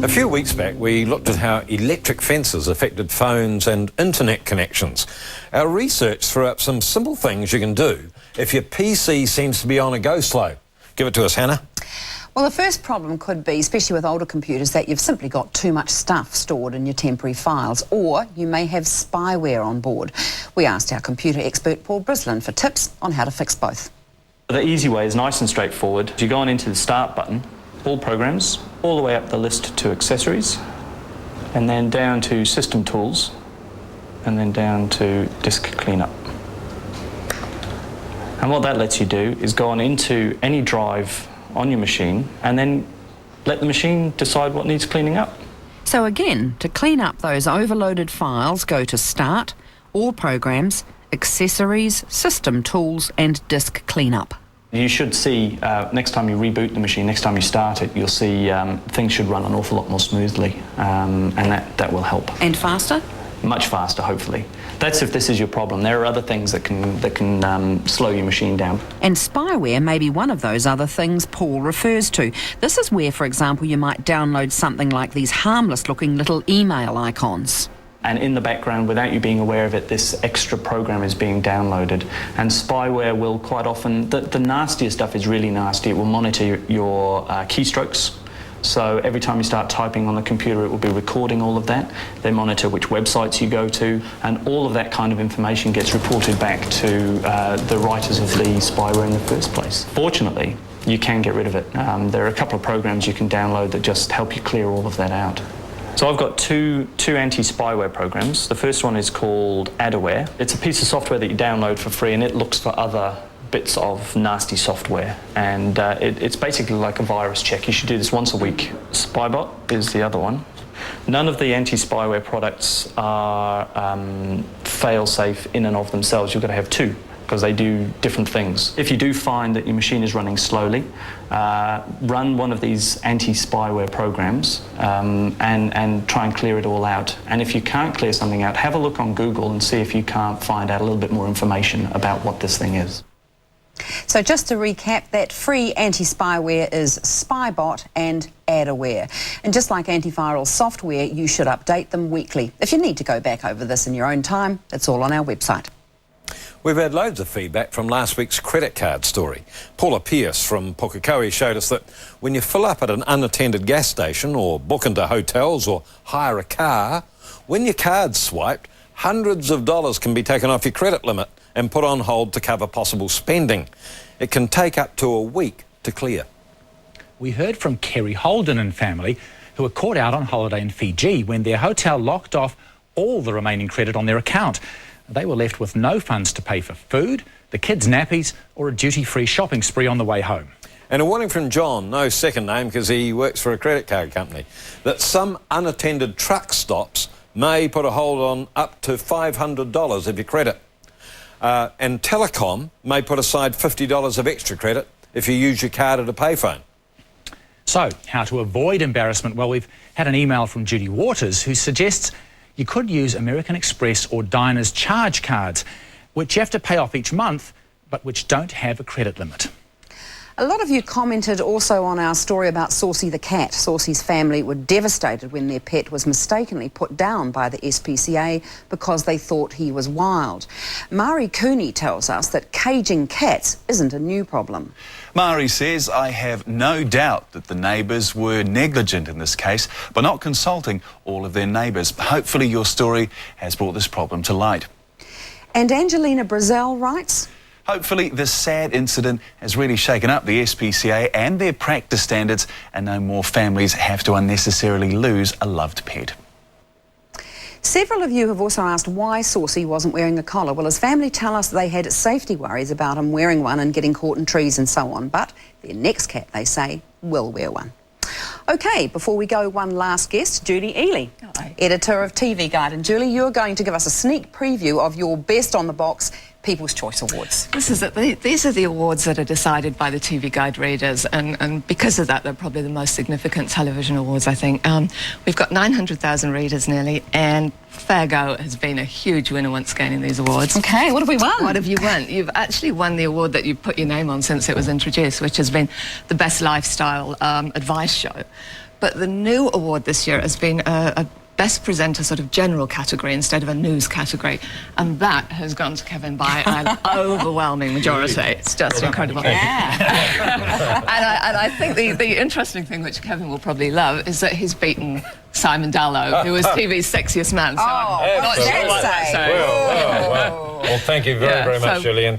A few weeks back, we looked at how electric fences affected phones and internet connections. Our research threw up some simple things you can do if your PC seems to be on a go-slow. Give it to us, Hannah. Well, the first problem could be, especially with older computers, that you've simply got too much stuff stored in your temporary files, or you may have spyware on board. We asked our computer expert Paul Brislin for tips on how to fix both. The easy way is nice and straightforward. You go on into the Start button, all programs, all the way up the list to Accessories, and then down to System Tools, and then down to Disk Cleanup. And what that lets you do is go on into any drive on your machine and then let the machine decide what needs cleaning up. So again, to clean up those overloaded files, go to Start, All Programs, Accessories, System Tools and Disk Cleanup. You should see, next time you reboot the machine, next time you start it, you'll see things should run an awful lot more smoothly, and that will help. And faster? Much faster, hopefully. That's if this is your problem. There are other things that can slow your machine down. And spyware may be one of those other things Paul refers to. This is where, for example, you might download something like these harmless-looking little email icons. And in the background, without you being aware of it, this extra program is being downloaded. And spyware will quite often, the nastier stuff is really nasty. It will monitor your keystrokes. So every time you start typing on the computer, it will be recording all of that. They monitor which websites you go to, and all of that kind of information gets reported back to the writers of the spyware in the first place. Fortunately, you can get rid of it. There are a couple of programs you can download that just help you clear all of that out. So I've got two anti-spyware programs. The first one is called Adaware. It's a piece of software that you download for free, and it looks for other bits of nasty software, and it's basically like a virus check. You should do this once a week. Spybot is the other one. None of the anti-spyware products are fail-safe in and of themselves. You've got to have two, because they do different things. If you do find that your machine is running slowly, run one of these anti-spyware programs and try and clear it all out. And if you can't clear something out, have a look on Google and see if you can't find out a little bit more information about what this thing is. So just to recap, that free anti-spyware is Spybot and Adaware. And just like antiviral software, you should update them weekly. If you need to go back over this in your own time, it's all on our website. We've had loads of feedback from last week's credit card story. Paula Pierce from Pukekohe showed us that when you fill up at an unattended gas station or book into hotels or hire a car, when your card's swiped, hundreds of dollars can be taken off your credit limit and put on hold to cover possible spending. It can take up to a week to clear. We heard from Kerry Holden and family, who were caught out on holiday in Fiji when their hotel locked off all the remaining credit on their account. They were left with no funds to pay for food, the kids' nappies, or a duty-free shopping spree on the way home. And a warning from John, no second name because he works for a credit card company, that some unattended truck stops may put a hold on up to $500 of your credit. And Telecom may put aside $50 of extra credit if you use your card at a payphone. So, how to avoid embarrassment? Well, we've had an email from Judy Waters who suggests you could use American Express or Diners charge cards, which you have to pay off each month, but which don't have a credit limit. A lot of you commented also on our story about Saucy the cat. Saucy's family were devastated when their pet was mistakenly put down by the SPCA because they thought he was wild. Mari Cooney tells us that caging cats isn't a new problem. Mari says, I have no doubt that the neighbours were negligent in this case by not consulting all of their neighbours. Hopefully your story has brought this problem to light. And Angelina Brazel writes, hopefully this sad incident has really shaken up the SPCA and their practice standards, and no more families have to unnecessarily lose a loved pet. Several of you have also asked why Saucy wasn't wearing a collar. Well, his family tell us they had safety worries about him wearing one and getting caught in trees and so on. But their next cat, they say, will wear one. OK, before we go, one last guest, Julie Ely, editor of TV Guide. And Julie, you're going to give us a sneak preview of your Best on the Box People's Choice Awards. This is it. These are the awards that are decided by the TV Guide readers, and because of that, they're probably the most significant television awards, I think. We've got 900,000 readers nearly, and Fair Go has been a huge winner once again in these awards. OK, what have we won? What have you won? You've actually won the award that you put your name on since it was introduced, which has been the Best Lifestyle Advice Show. But the new award this year has been a Best Presenter sort of general category instead of a news category, and that has gone to Kevin by an overwhelming majority. It's just incredible. Yeah. and I think the interesting thing, which Kevin will probably love, is that he's beaten Simon Dallow, who was TV's sexiest man. So I'm not sure what that says. Well, thank you very much, Gillian.